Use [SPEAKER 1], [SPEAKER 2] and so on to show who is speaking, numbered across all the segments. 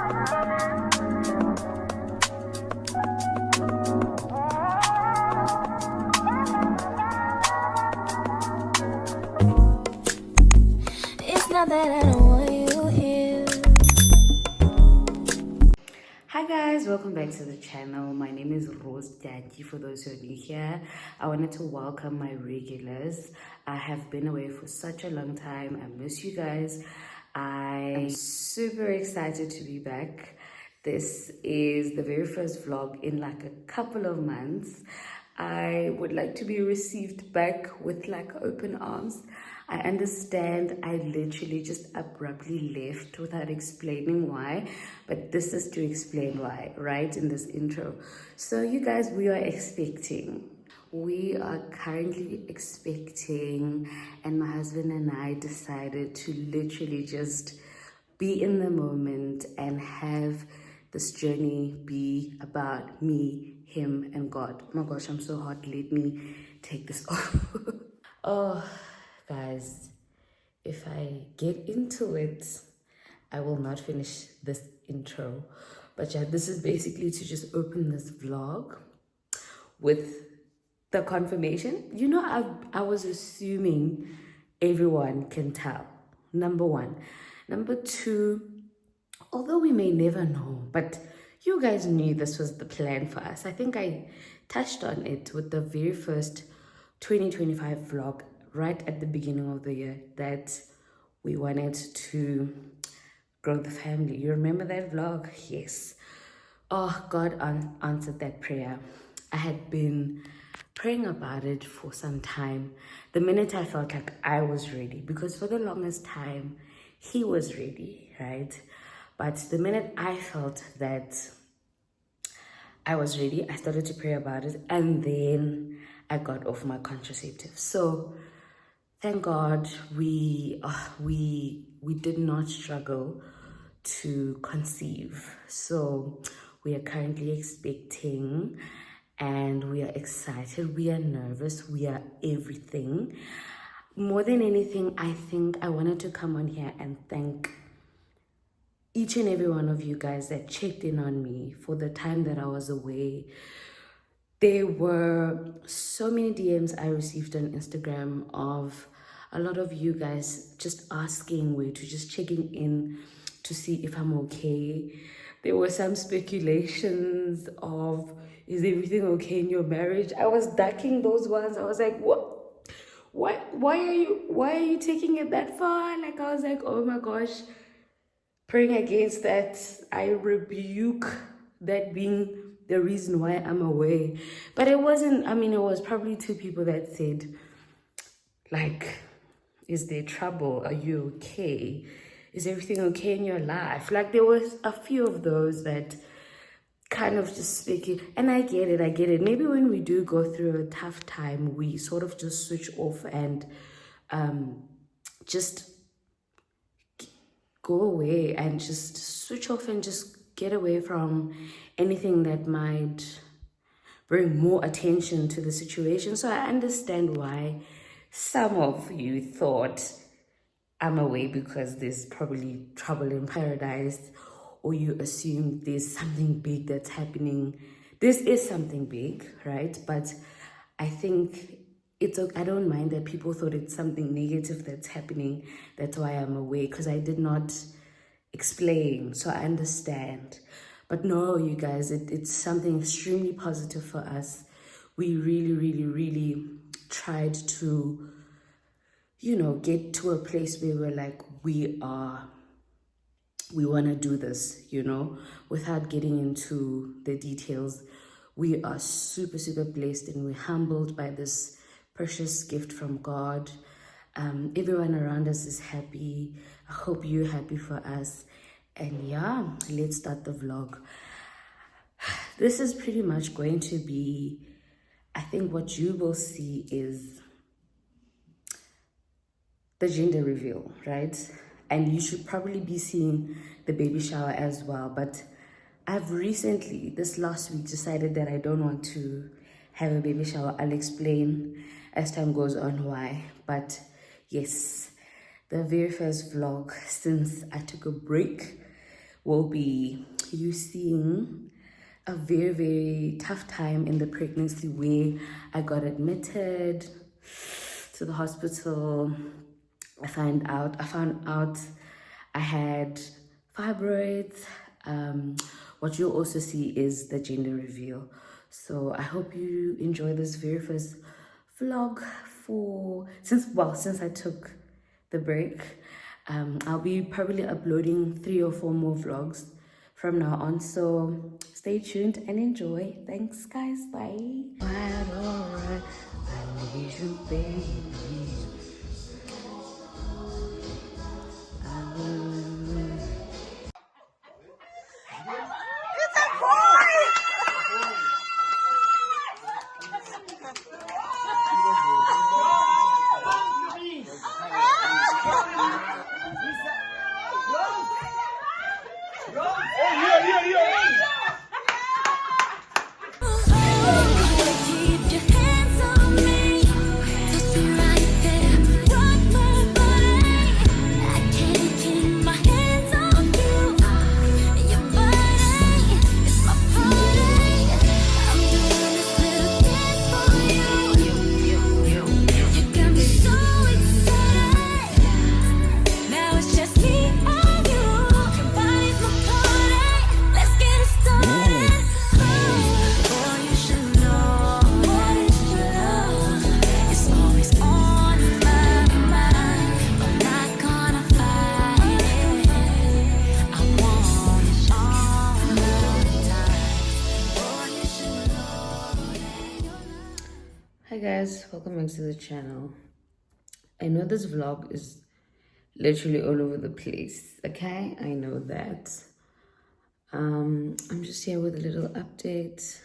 [SPEAKER 1] It's not that I don't want you here.
[SPEAKER 2] Hi guys, welcome back to the channel. My name is Rose Daddy. For those who are new here, I wanted to welcome my regulars. I have been away for such a long time. I miss you guys. I am super excited to be back. This is the very first vlog in like a couple of months. I would like to be received back with like open arms. I understand I literally just abruptly left without explaining why, but this is to explain why, right, in this intro. So you guys, we are currently expecting, and my husband and I decided to literally just be in the moment and have this journey be about me, him, and God. Oh my gosh, I'm so hot. Let me take this off. Oh, guys, if I get into it, I will not finish this intro. But yeah, this is basically to just open this vlog with the confirmation. You know, I was assuming everyone can tell. Number one. Number two, although we may never know, but you guys knew this was the plan for us. I think I touched on it with the very first 2025 vlog right at the beginning of the year, that we wanted to grow the family. You remember that vlog? Yes. Oh, God answered that prayer. I had been praying about it for some time. The minute I felt like I was ready, because for the longest time, he was ready, right? But the minute I felt that I was ready, I started to pray about it, and then I got off my contraceptive. So thank God we did not struggle to conceive. So we are currently expecting, and we are excited, we are nervous, we are everything. More than anything, I think I wanted to come on here and thank each and every one of you guys that checked in on me for the time that I was away. There were so many DMs I received on Instagram of a lot of you guys just asking way to just checking in to see if I'm okay. There were some speculations of, is everything okay in your marriage? I was ducking those ones. I was like, what? Why are you taking it that far? Like, I was like, oh my gosh, praying against that. I rebuke that being the reason why I'm away. But it wasn't, I mean, it was probably two people that said, like, is there trouble? Are you okay? Is everything okay in your life? Like, there was a few of those that kind of just speaking, and I get it. Maybe when we do go through a tough time, we sort of just switch off and just go away and just switch off and just get away from anything that might bring more attention to the situation. So I understand why some of you thought I'm away because there's probably trouble in paradise, or you assume there's something big that's happening. This is something big, right? But I think I don't mind that people thought it's something negative that's happening. That's why I'm away, because I did not explain. So I understand. But no, you guys, it's something extremely positive for us. We really tried to, get to a place where we're like, we want to do this, without getting into the details. We are super blessed, and we're humbled by this precious gift from God. Everyone around us is happy. I hope you're happy for us. And yeah, let's start the vlog. This is pretty much going to be, I think what you will see is the gender reveal, right? And you should probably be seeing the baby shower as well. But I've recently, this last week, decided that I don't want to have a baby shower. I'll explain as time goes on why. But yes, the very first vlog since I took a break will be you seeing a very, very tough time in the pregnancy where I got admitted to the hospital. I found out I had fibroids. What you'll also see is the gender reveal. So I hope you enjoy this very first vlog since I took the break. I'll be probably uploading 3 or 4 more vlogs from now on. So stay tuned and enjoy. Thanks, guys. Bye. Alright, I need you, baby.
[SPEAKER 1] Keep your hands on me, touch me right there, rock my body. I can't keep my hands on you. Your body is my party. I'm doing this little dance for you. You got me so excited. Now it's just me and you. Your body's my party. Let's get it started. Boy, you should know what is love. It's always on my mind. I'm not gonna fight it. I want it all the time. Boy, you should know that you're not.
[SPEAKER 2] Hi guys, welcome back to the channel. I know this vlog is literally all over the place, okay? I know that. I'm just here with a little update.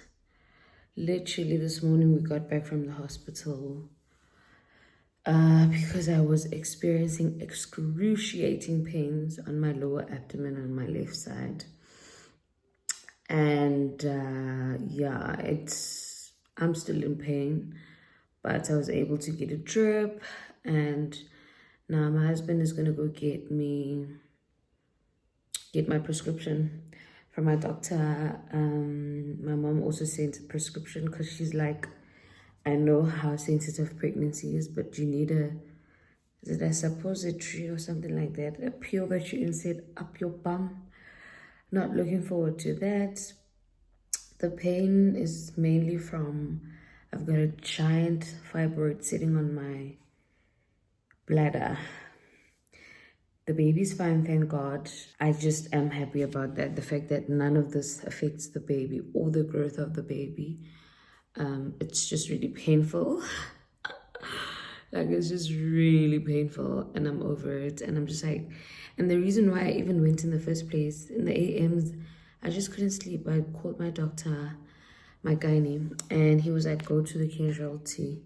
[SPEAKER 2] Literally this morning we got back from the hospital because I was experiencing excruciating pains on my lower abdomen on my left side. And yeah, I'm still in pain, but I was able to get a drip, and now my husband is gonna go get my prescription from my doctor. My mom also sent a prescription because she's like, I know how sensitive pregnancy is, but you need is it a suppository or something like that, a pill that you insert up your bum. Not looking forward to that. The pain is mainly from, I've got a giant fibroid sitting on my bladder. The baby's fine, thank God. I just am happy about that. The fact that none of this affects the baby or the growth of the baby. It's just really painful. Like, it's just really painful, and I'm over it. And I'm just like, and the reason why I even went in the first place, in the AMs, I just couldn't sleep. I called my doctor, my gynae, and he was like, go to the casualty.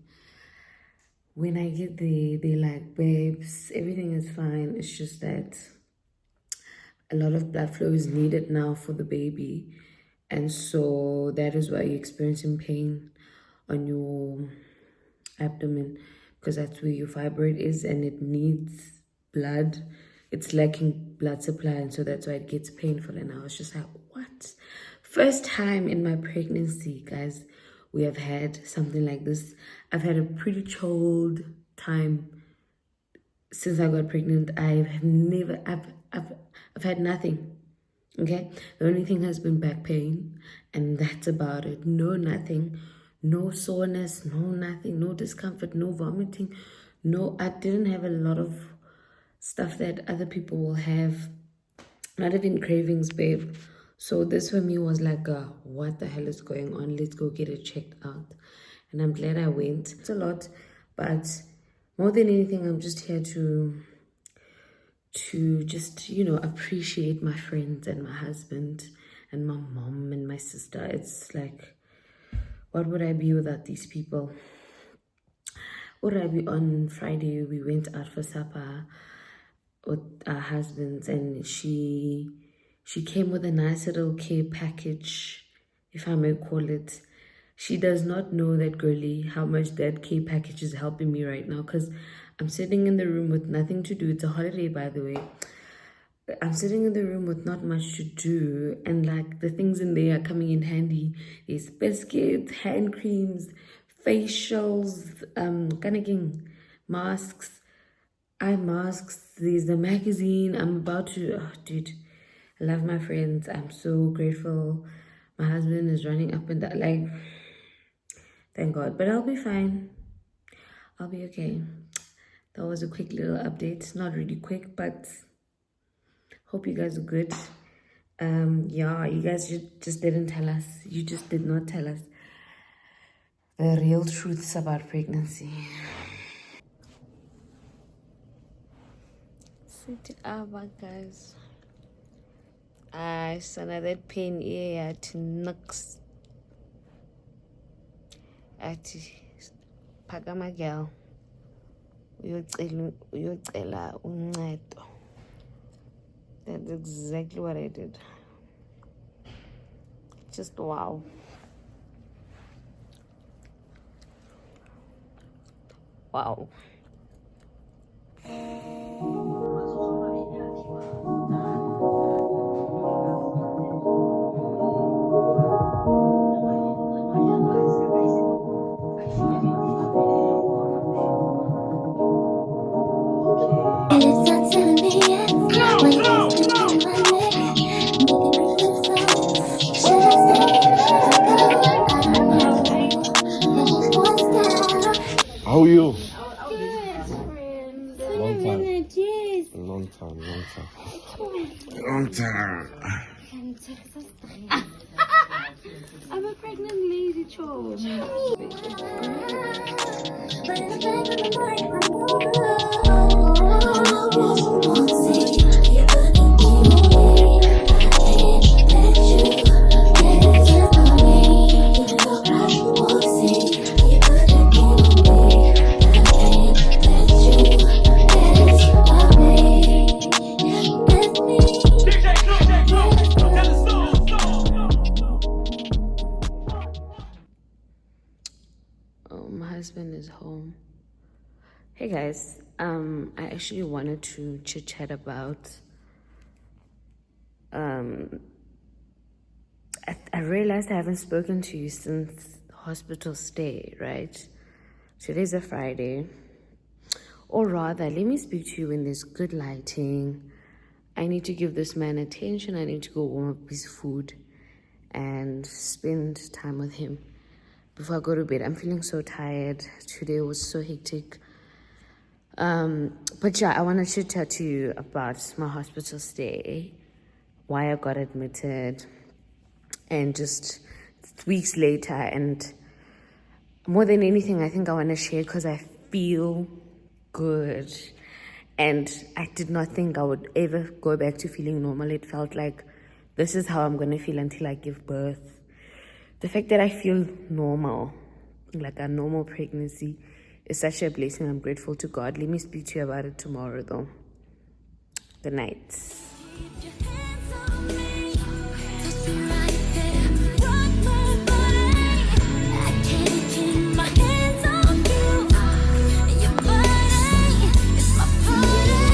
[SPEAKER 2] When I get there, they're like, babes, everything is fine. It's just that a lot of blood flow is needed now for the baby. And so that is why you're experiencing pain on your abdomen, because that's where your fibroid is and it needs blood. It's lacking blood supply, and so that's why it gets painful. And I was just like, what? First time in my pregnancy, guys, we have had something like this. I've had a pretty chilled time since I got pregnant. I've had nothing. Okay, the only thing has been back pain, and that's about it. Nothing, no soreness, nothing, no discomfort, no vomiting, I didn't have a lot of stuff that other people will have, not even cravings, babe. So this for me was like, what the hell is going on? Let's go get it checked out. And I'm glad I went. It's a lot, but more than anything, I'm just here to just, appreciate my friends and my husband and my mom and my sister. It's like, what would I be without these people? What would I be? On Friday, we went out for supper with our husbands, and she came with a nice little care package, if I may call it. She does not know, that girlie, how much that care package is helping me right now, because I'm sitting in the room with nothing to do. It's a holiday, by the way. I'm sitting in the room with not much to do, and like the things in there are coming in handy. There's biscuits, hand creams, facials, kanaging, masks, eye masks. There's the magazine. I'm about to, oh, dude, I love my friends. I'm so grateful. My husband is running up and down, like, thank God. But I'll be fine. I'll be okay. That was a quick little update. Not really quick, but hope you guys are good. Yeah, you guys just didn't tell us. You just did not tell us the real truths about pregnancy. Sit up, guys. I saw that pain here at Nux. At Pagama girl. Uyocela uncedo. That's exactly what I did. Just wow. Wow.
[SPEAKER 1] And it's not telling me yet. Why you keep on my neck? Making me feel so. Should I stay? Should I go? I don't know. I just want to.
[SPEAKER 3] How are you?
[SPEAKER 1] Yes, friend.
[SPEAKER 3] Long time.
[SPEAKER 1] Yes.
[SPEAKER 3] Long time. Long time.
[SPEAKER 2] I'm a pregnant lady, Cho.
[SPEAKER 1] But in the back of my mind, I won't say you couldn't keep me. I can't let you get it to me. Even though I won't say you couldn't keep me. I can't let you get it to me. With me.
[SPEAKER 2] Oh, my husband is home. Hey guys, I actually wanted to chit chat about. I realized I haven't spoken to you since hospital stay, right? Today's a Friday. Or rather, let me speak to you when there's good lighting. I need to give this man attention. I need to go warm up his food and spend time with him before I go to bed. I'm feeling so tired. Today was so hectic. But yeah, I want to chit chat to you about my hospital stay, why I got admitted, and just weeks later. And more than anything, I think I want to share because I feel good. And I did not think I would ever go back to feeling normal. It felt like this is how I'm going to feel until I give birth. The fact that I feel normal, like a normal pregnancy, is such a blessing. I'm grateful to God. Let me speak to you about it tomorrow, though. Good night.
[SPEAKER 1] Keep your hands on me. Touch me right there. Rock my body. I can't keep my hands on you. Your body is my party.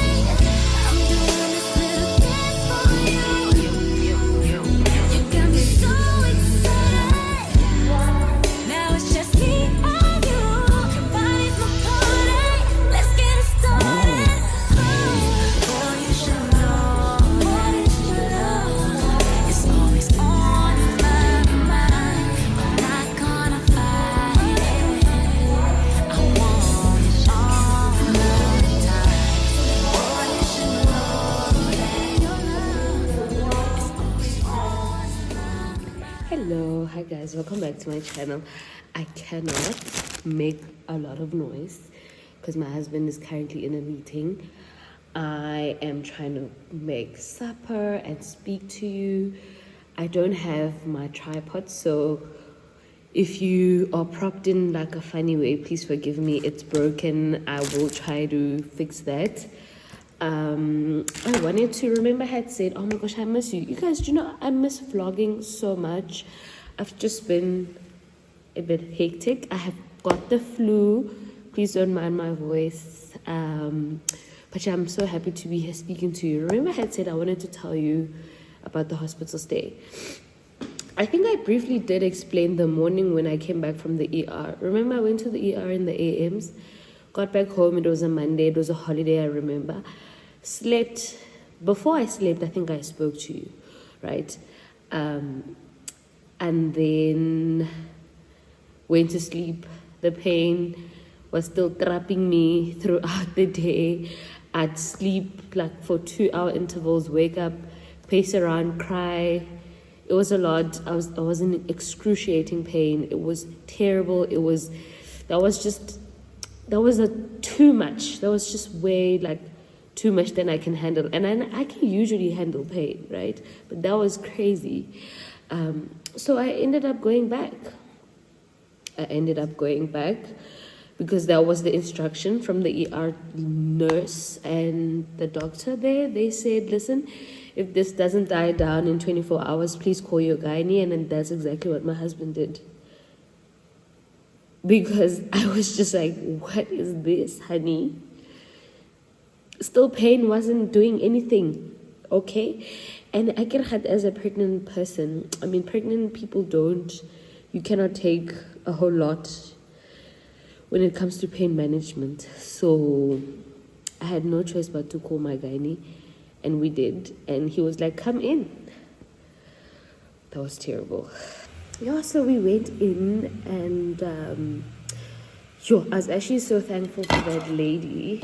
[SPEAKER 1] I'm doing this little dance for you. You got me so excited. Now it's just me and you. Your body's my party. Let's get it started. Boy, you should know. Boy, you should know. It's always on my mind. I'm not gonna fight it. I want it all the time. Boy, you should know that your love is always on my mind.
[SPEAKER 2] Hello, hi guys, welcome back to my channel. I cannot make a lot of noise because my husband is currently in a meeting. I am trying to make supper and speak to you. I don't have my tripod, so if you are propped in like a funny way, please forgive me. It's broken. I will try to fix that. I wanted to remember I had said, oh my gosh, I miss you. You guys, do you know I miss vlogging so much. I've just been a bit hectic. I have got the flu. Please don't mind my voice.
[SPEAKER 4] But yeah, I'm so happy to be here speaking to you. Remember, I had said I wanted to tell you about the hospital stay. I think I briefly did explain the morning when I came back from the ER. Remember, I went to the ER in the AMs, got back home. It was a Monday. It was a holiday, I remember. Slept. Before I slept, I think I spoke to you, right? And then went to sleep. The pain was still trapping me throughout the day. I'd sleep like for 2-hour intervals, wake up, pace around, cry. It was a lot. I was in excruciating pain. It was terrible. That was too much. That was just way like too much than I can handle. And I can usually handle pain, right? But that was crazy. So I ended up going back. Because that was the instruction from the ER nurse and the doctor there. They said, listen, if this doesn't die down in 24 hours, please call your gynae. And then that's exactly what my husband did. Because I was just like, what is this, honey? Still, pain wasn't doing anything, okay? And I get had as a pregnant person. I mean, pregnant people you cannot take a whole lot when it comes to pain management. So I had no choice but to call my gynae, and we did. And he was like, come in. That was terrible. Yeah, so we went in, and I was actually so thankful for that lady.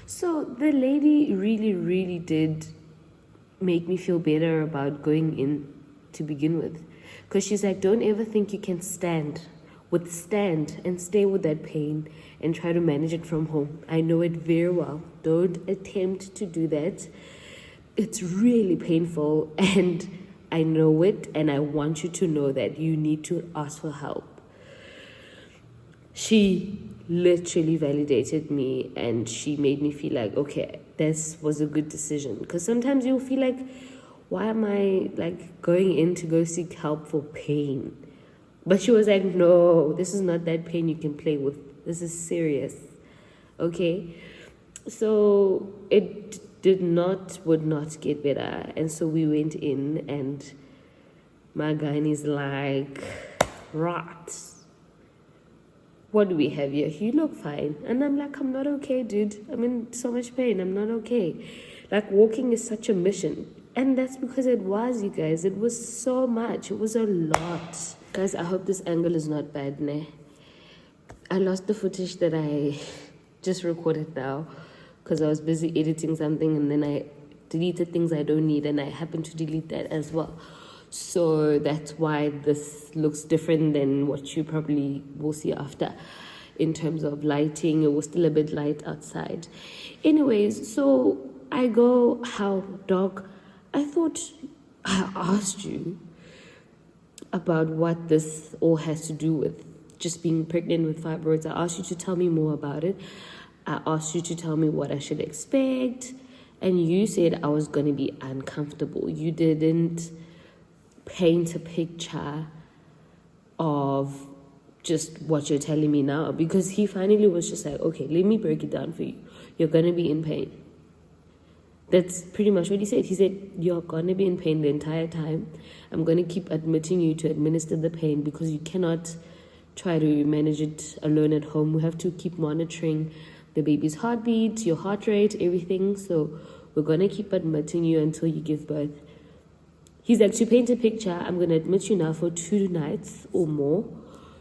[SPEAKER 4] So the lady really, really did make me feel better about going in to begin with. Because she's like, don't ever think you can withstand and stay with that pain and try to manage it from home. I know it very well. Don't attempt to do that. It's really painful, and I know it, and I want you to know that you need to ask for help. She literally validated me, and she made me feel like, okay, this was a good decision. Because sometimes you'll feel like, why am I like going in to go seek help for pain? But she was like, no, this is not that pain you can play with. This is serious. Okay? So it would not get better. And so we went in, and my gynae's like, right, what do we have here? You look fine. And I'm like, I'm not okay, dude. I'm in so much pain. I'm not okay. Like, walking is such a mission. And that's because it was, you guys. It was so much. It was a lot. Guys, I hope this angle is not bad, ne? I lost the footage that I just recorded now because I was busy editing something, and then I deleted things I don't need, and I happened to delete that as well. So that's why this looks different than what you probably will see after. In terms of lighting, it was still a bit light outside. Anyways, so I go, how, dog? I thought I asked you about what this all has to do with just being pregnant with fibroids. I asked you to tell me more about it. I asked you to tell me what I should expect. And you said I was going to be uncomfortable. You didn't paint a picture of just what you're telling me now. Because he finally was just like, okay, let me break it down for you. You're going to be in pain. That's pretty much what he said. He said, you're going to be in pain the entire time. I'm going to keep admitting you to administer the pain because you cannot try to manage it alone at home. We have to keep monitoring the baby's heartbeat, your heart rate, everything. So we're going to keep admitting you until you give birth. He's like, to paint a picture, I'm going to admit you now for 2 nights or more.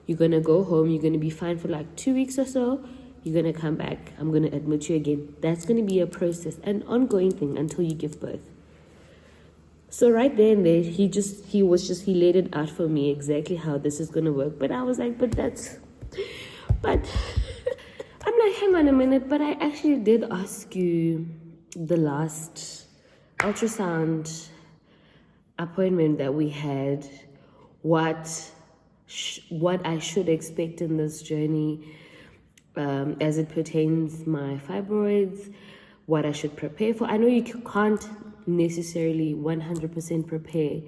[SPEAKER 4] You're going to go home. You're going to be fine for like 2 weeks or so. You're going to come back. I'm going to admit you again. That's going to be a process, an ongoing thing until you give birth. So right there and there, he laid it out for me exactly how this is going to work. But I was like, but I'm like, hang on a minute. But I actually did ask you the last ultrasound appointment that we had, what I should expect in this journey, as it pertains my fibroids, what I should prepare for. I know you can't necessarily 100% prepare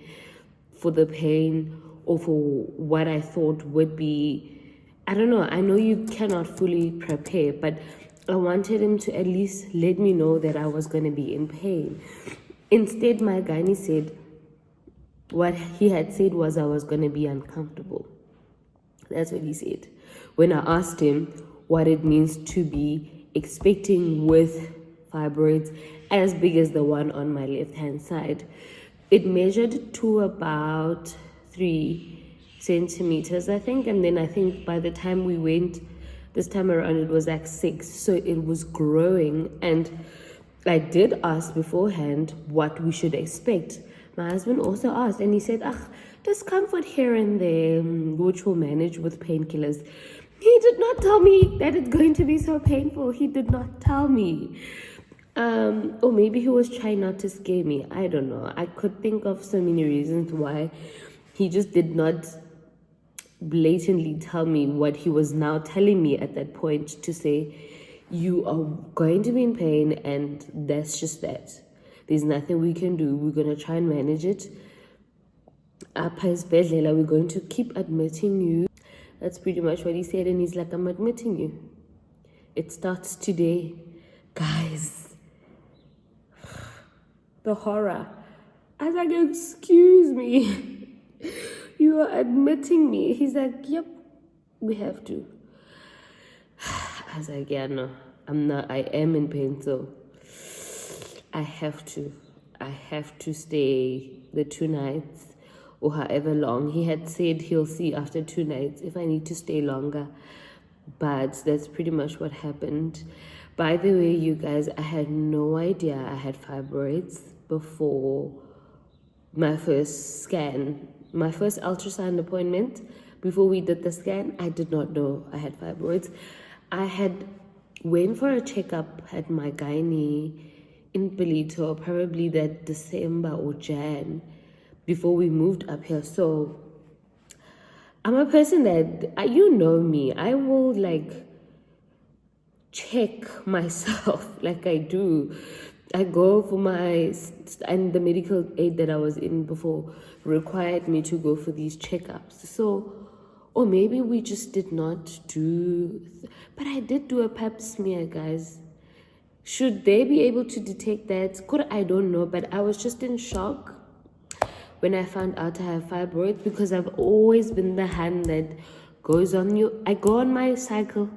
[SPEAKER 4] for the pain or for what I thought would be, I don't know, I know you cannot fully prepare, but I wanted him to at least let me know that I was going to be in pain. Instead, my gynae said what he had said was I was going to be uncomfortable. That's what he said. When I asked him what it means to be expecting with fibroids as big as the one on my left hand side, it measured to about 3 centimeters, I think. And then I think by the time we went this time around, it was like 6. So it was growing. And I did ask beforehand what we should expect. My husband also asked, and he said, discomfort here and there, which we'll manage with painkillers. He did not tell me that it's going to be so painful. He did not tell me. Or maybe he was trying not to scare me. I don't know. I could think of so many reasons why he just did not blatantly tell me what he was now telling me at that point, to say, you are going to be in pain and that's just that. There's nothing we can do. We're going to try and manage it. We're going to keep admitting you. That's pretty much what he said. And he's like, I'm admitting you. It starts today. Guys, the horror. I was like, excuse me. You are admitting me. He's like, yep, we have to. I was like, yeah, no, I'm not. I am in pain, so I have to stay the 2 nights or however long. He had said he'll see after 2 nights if I need to stay longer. But that's pretty much what happened. By the way, you guys, I had no idea I had fibroids before my first scan. My first ultrasound appointment, before we did the scan, I did not know I had fibroids. I had went for a checkup at my gynae in Belito, probably that December or Jan, before we moved up here. So I'm a person that, you know me, I will like check myself like I do. I go for and the medical aid that I was in before required me to go for these checkups. So, or maybe we just did not do, but I did do a pap smear, guys. Should they be able to detect that? I don't know, but I was just in shock when I found out I have fibroids, because I've always been the hand that goes on you. I go on my cycle,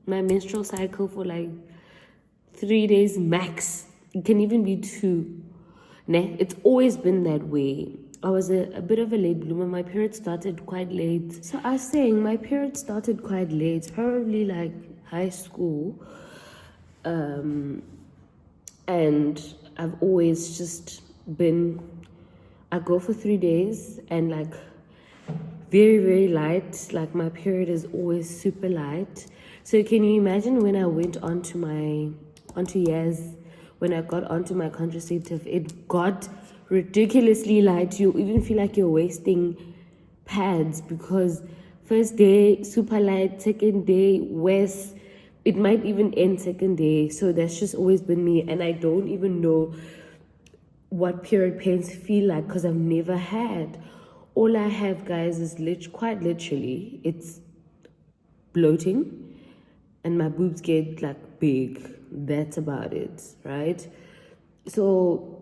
[SPEAKER 4] my menstrual cycle, for like 3 days max. It can even be 2. It's always been that way. I was a bit of a late bloomer. My period started quite late. So I was saying my period started quite late, probably like high school. And I've always just been, I go for 3 days and like very, very light. Like my period is always super light. So can you imagine when I went onto Yaz, when I got onto my contraceptive, it got ridiculously light. You even feel like you're wasting pads, because first day super light, second day worse. It might even end second day. So that's just always been me, and I don't even know what period pains feel like, because I've never had. All I have, guys, is quite literally, it's bloating and my boobs get like big. That's about it, right? So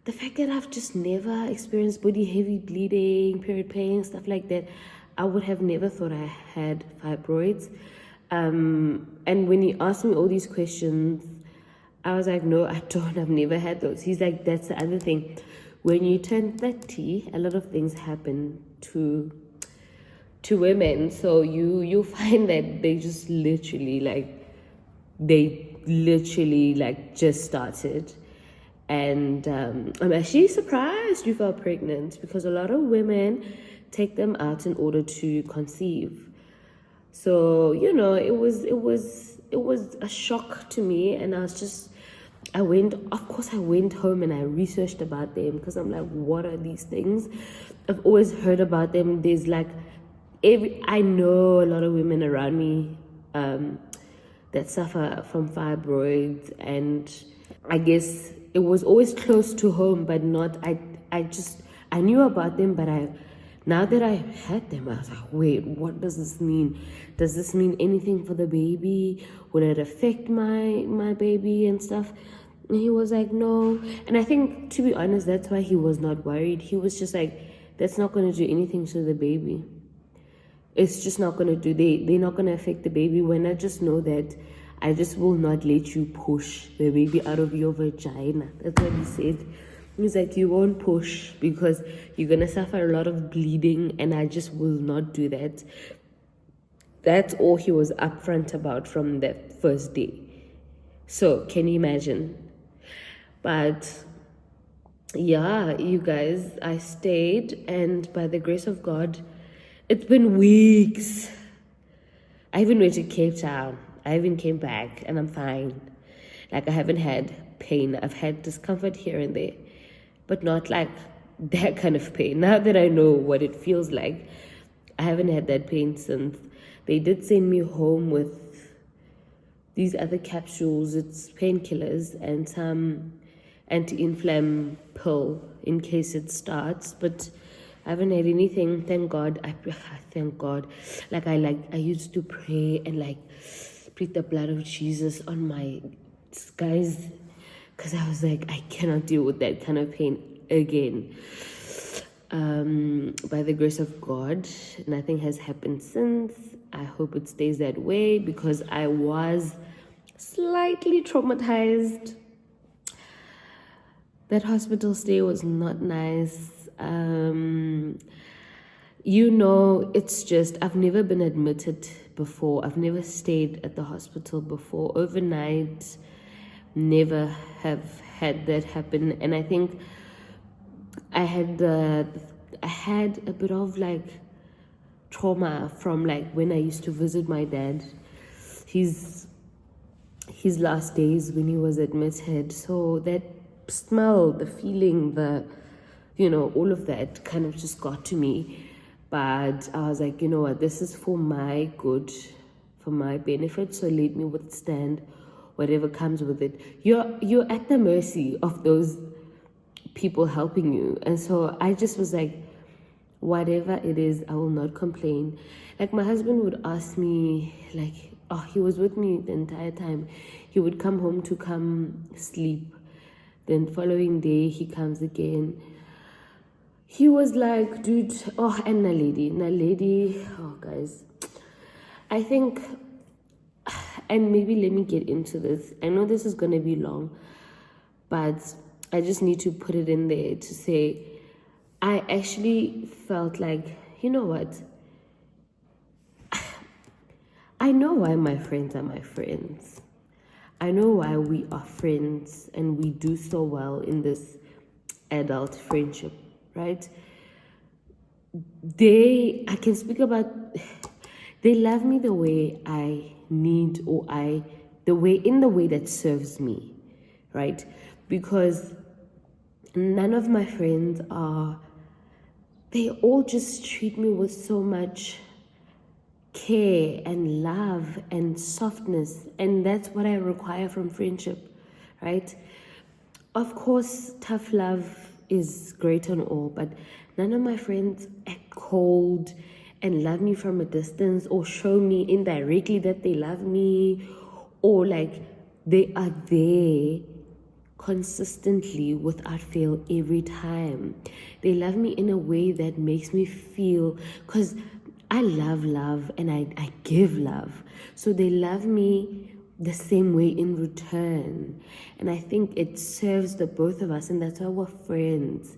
[SPEAKER 4] the fact that I've just never experienced body heavy bleeding, period pain, stuff like that, I would have never thought I had fibroids. And when he asked me all these questions, I was like, no, I don't. I've never had those. He's like, that's the other thing. When you turn 30, a lot of things happen to women. So you'll find that they just literally just started. And I'm actually surprised you fell pregnant, because a lot of women take them out in order to conceive. So, you know, it was a shock to me. And I went home and I researched about them, because I'm like, what are these things? I've always heard about them. There's like I know a lot of women around me that suffer from fibroids, and I guess it was always close to home, but not, I knew about them, but I Now that I had them, I was like, wait, what does this mean? Does this mean anything for the baby? Will it affect my baby and stuff? And he was like, no. And I think, to be honest, that's why he was not worried. He was just like, that's not going to do anything to the baby. It's just not going to do, they're not going to affect the baby. When I just know that I just will not let you push the baby out of your vagina. That's what he said. He's like, you won't push because you're going to suffer a lot of bleeding, and I just will not do that. That's all he was upfront about from that first day. So, can you imagine? But yeah, you guys, I stayed, and by the grace of God, it's been weeks. I even went to Cape Town. I even came back, and I'm fine. Like, I haven't had pain. I've had discomfort here and there, but not like that kind of pain. Now that I know what it feels like, I haven't had that pain since. They did send me home with these other capsules. It's painkillers and some anti-inflammatory pill in case it starts, but I haven't had anything. Thank God. Thank God. I used to pray and like plead the blood of Jesus on my skies, because I was like, I cannot deal with that kind of pain again. By the grace of God, nothing has happened since. I hope it stays that way, because I was slightly traumatized. That hospital stay was not nice. It's just, I've never been admitted before. I've never stayed at the hospital before. Overnight, never have had that happen. And I think I had a bit of like trauma from like when I used to visit my dad. His last days when he was admitted. So that smell, the feeling, all of that kind of just got to me. But I was like, you know what, this is for my good, for my benefit, so let me withstand whatever comes with it. You're at the mercy of those people helping you. And so I just was like, whatever it is, I will not complain. Like, my husband would ask me, like, he was with me the entire time. He would come home to come sleep. Then following day, he comes again. He was like, dude, and Naledi, guys. I think, and maybe let me get into this. I know this is going to be long, but I just need to put it in there to say, I actually felt like, you know what? I know why my friends are my friends. I know why we are friends and we do so well in this adult friendship, right? I can speak about, they love me the way I need, or the way that serves me, right? Because none of my friends they all just treat me with so much care and love and softness, and that's what I require from friendship, right? Of course, tough love is great and all, but none of my friends act cold and love me from a distance, or show me indirectly that they love me, or like they are there consistently without fail every time. They love me in a way that makes me feel, because I love love and I give love. So they love me the same way in return. And I think it serves the both of us, and that's why we're friends.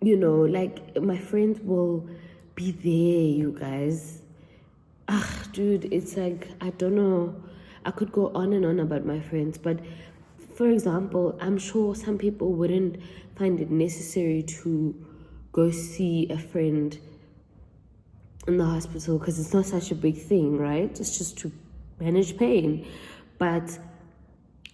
[SPEAKER 4] Like, my friends will be there, you guys. Dude, it's like, I don't know. I could go on and on about my friends, but for example, I'm sure some people wouldn't find it necessary to go see a friend in the hospital because it's not such a big thing, right? It's just to manage pain. But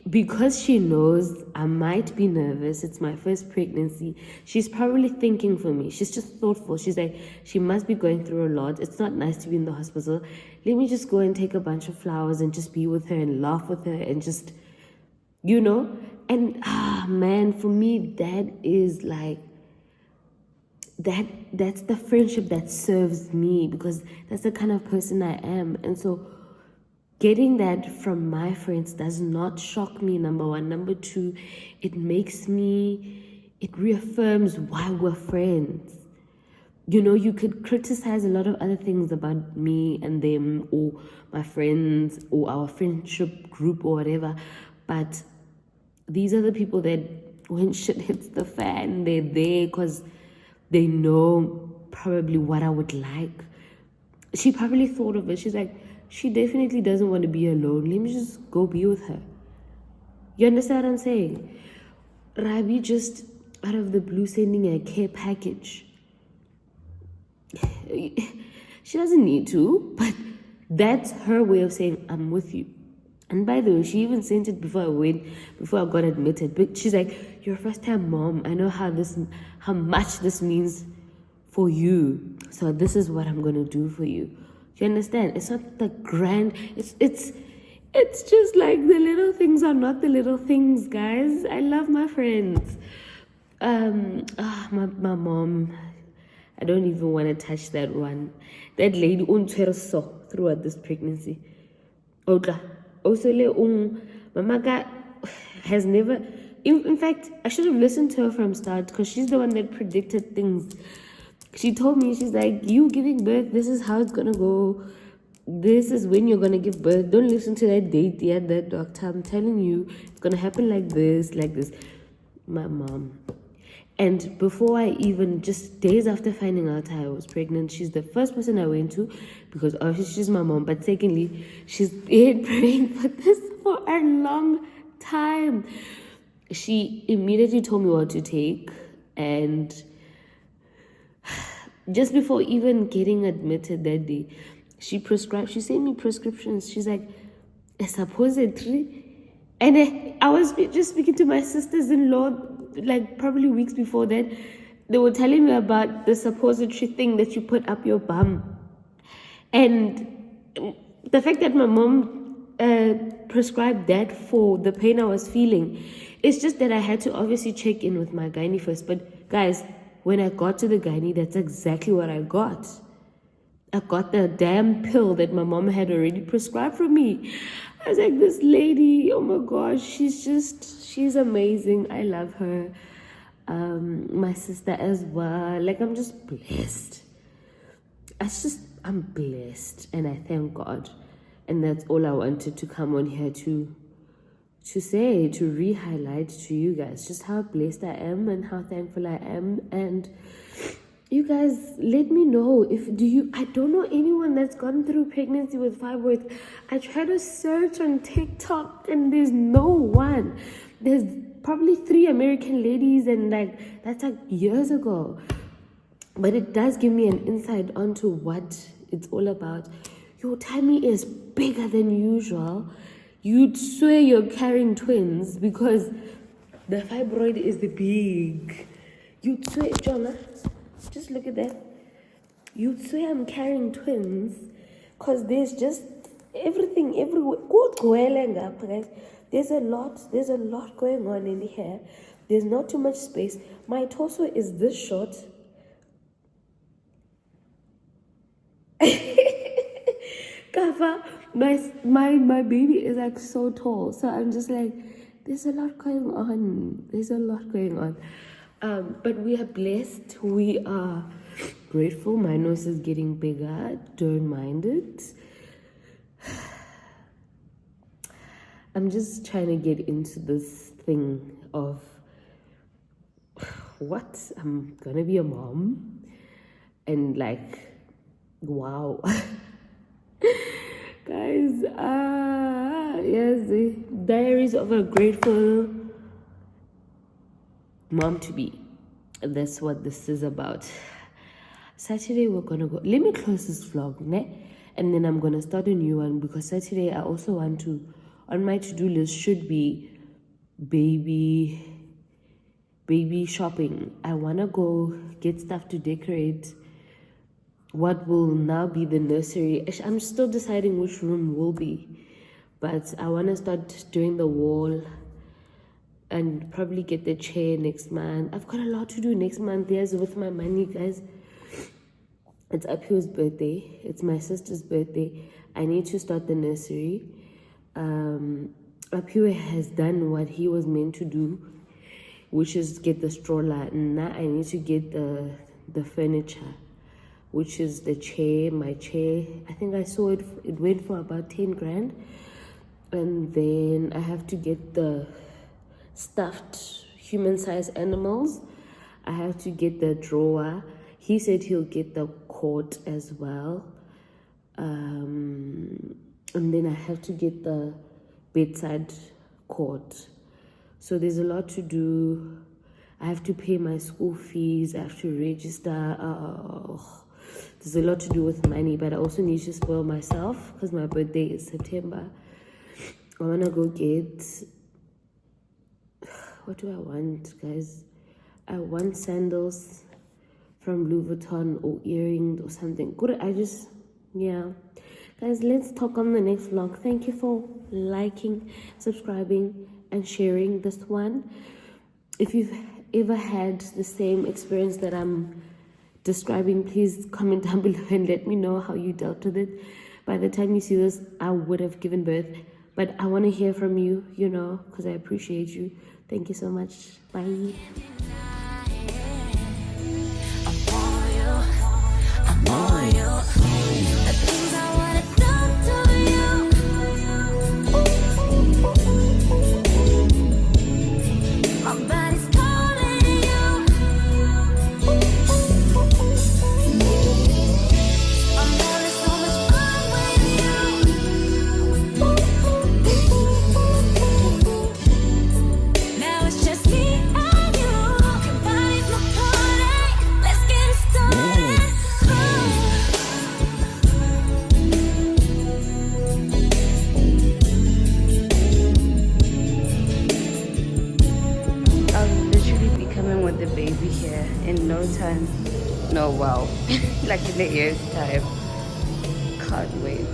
[SPEAKER 4] because she knows I might be nervous, it's my first pregnancy, she's probably thinking for me. She's just thoughtful. She's like, she must be going through a lot. It's not nice to be in the hospital. Let me just go and take a bunch of flowers and just be with her and laugh with her and just, and man, for me, that is like that's the friendship that serves me, because that's the kind of person I am. And so getting that from my friends does not shock me, number one. Number two, it reaffirms why we're friends. You know, you could criticize a lot of other things about me and them, or my friends, or our friendship group, or whatever, but these are the people that when shit hits the fan, they're there because they know probably what I would like. She probably thought of it. She's like, she definitely doesn't want to be alone. Let me just go be with her. You understand what I'm saying? Rabi just out of the blue sending a care package. She doesn't need to, but that's her way of saying, I'm with you. And by the way, she even sent it before I got admitted. But she's like, you're a first-time mom. I know how much this means for you. So this is what I'm gonna do for you. You understand? It's not the grand. It's just like the little things are not the little things, guys. I love my friends. My mom. I don't even want to touch that one. That lady so throughout this pregnancy. Also, Mama has never. In fact, I should have listened to her from start, because she's the one that predicted things. She told me, she's like, you giving birth, this is how it's gonna go. This is when you're gonna give birth. Don't listen to that date yet, that doctor. I'm telling you, it's gonna happen like this, like this. My mom. And before I even, just days after finding out I was pregnant, she's the first person I went to, because obviously she's my mom, but secondly, she's been praying for this for a long time. She immediately told me what to take, and just before even getting admitted that day, she sent me prescriptions. She's like, a suppository. And I was just speaking to my sisters-in-law, like probably weeks before that. They were telling me about the suppository thing that you put up your bum. And the fact that my mom prescribed that for the pain I was feeling, it's just that I had to obviously check in with my gynae first. But guys, when I got to the gynae, that's exactly what I got. I got the damn pill that my mom had already prescribed for me. I was like, this lady, oh my gosh, she's amazing. I love her. My sister as well. Like, I'm just blessed. I'm blessed, and I thank God. And that's all I wanted to come on here to say, to re-highlight to you guys, just how blessed I am and how thankful I am. And you guys, let me know I don't know anyone that's gone through pregnancy with fibroids. I try to search on TikTok and there's no one. There's probably 3 American ladies, and like, that's like years ago. But it does give me an insight onto what it's all about. Your tummy is bigger than usual. You'd swear you're carrying twins, because the fibroid is big. You'd swear, Jonah, just look at that. You'd swear I'm carrying twins, because there's just everything everywhere. Guys. There's a lot going on in here. There's not too much space. My torso is this short. Kafa, my baby is like so tall, so I'm just like, there's a lot going on. But we are blessed, we are grateful. My nose is getting bigger, don't mind it. I'm just trying to get into this thing of what, I'm gonna be a mom, and like, wow. Guys, yes, the Diaries of a Grateful Mom to Be. That's what this is about. Saturday we're gonna go. Let me close this vlog, ne? And then I'm gonna start a new one, because Saturday I also want to, on my to-do list should be baby shopping. I wanna go get stuff to decorate what will now be the nursery. I'm still deciding which room will be, but I want to start doing the wall. and probably get the chair next month. I've got a lot to do next month, yes, with my money, guys. It's Apio's birthday. It's my sister's birthday. I need to start the nursery. Apio has done what he was meant to do, which is get the stroller. And now I need to get the furniture, which is the chair, my chair. I think I saw it went for about 10 grand. And then I have to get the stuffed human-sized animals. I have to get the drawer. He said he'll get the coat as well. And then I have to get the bedside coat. So there's a lot to do. I have to pay my school fees. I have to register. There's a lot to do with money, but I also need to spoil myself because my birthday is September. I want to go get... What do I want, guys? I want sandals from Louis Vuitton or earrings or something. Good, yeah. Guys, let's talk on the next vlog. Thank you for liking, subscribing, and sharing this one. If you've ever had the same experience that I'm describing, please comment down below and let me know how you dealt with it. By the time you see this, I would have given birth. But I want to hear from you, because I appreciate you. Thank you so much. Bye.
[SPEAKER 2] Like in a year's time. Can't wait.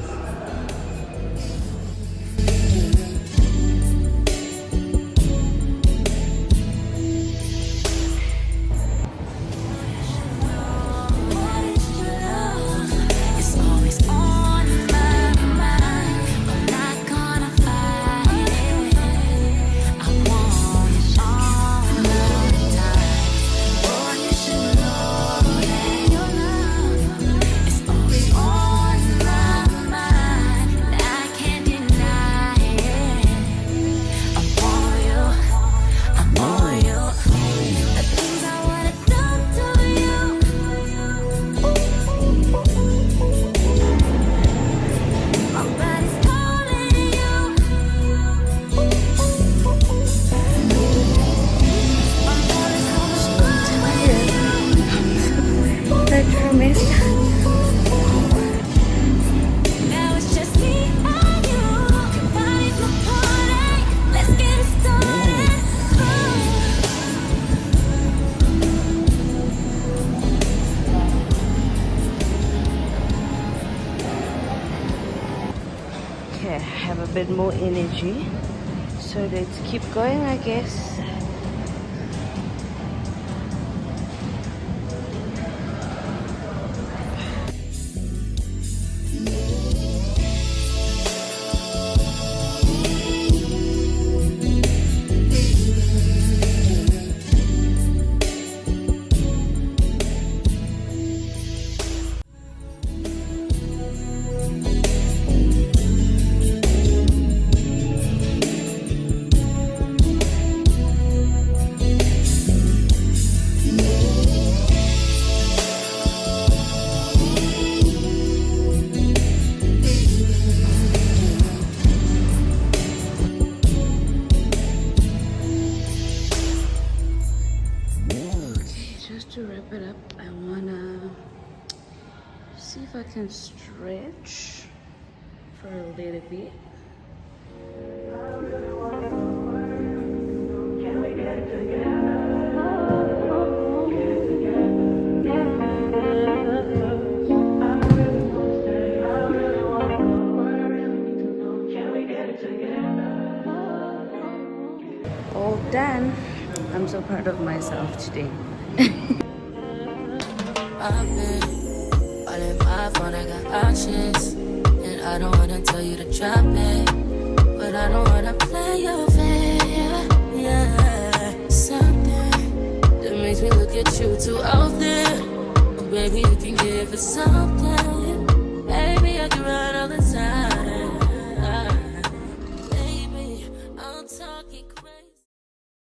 [SPEAKER 2] Have a bit more energy, so let's keep going, I guess. To wrap it up, I wanna see if I can stretch for a little bit. All done. so proud of myself today.
[SPEAKER 1] I've been all in my phone, I got options. And I don't wanna tell you to drop it, but I don't wanna play your fair. Yeah, something that makes me look at you too out there. Oh, baby, you can give it something. Baby, I can run all the time. Baby, I'm talking.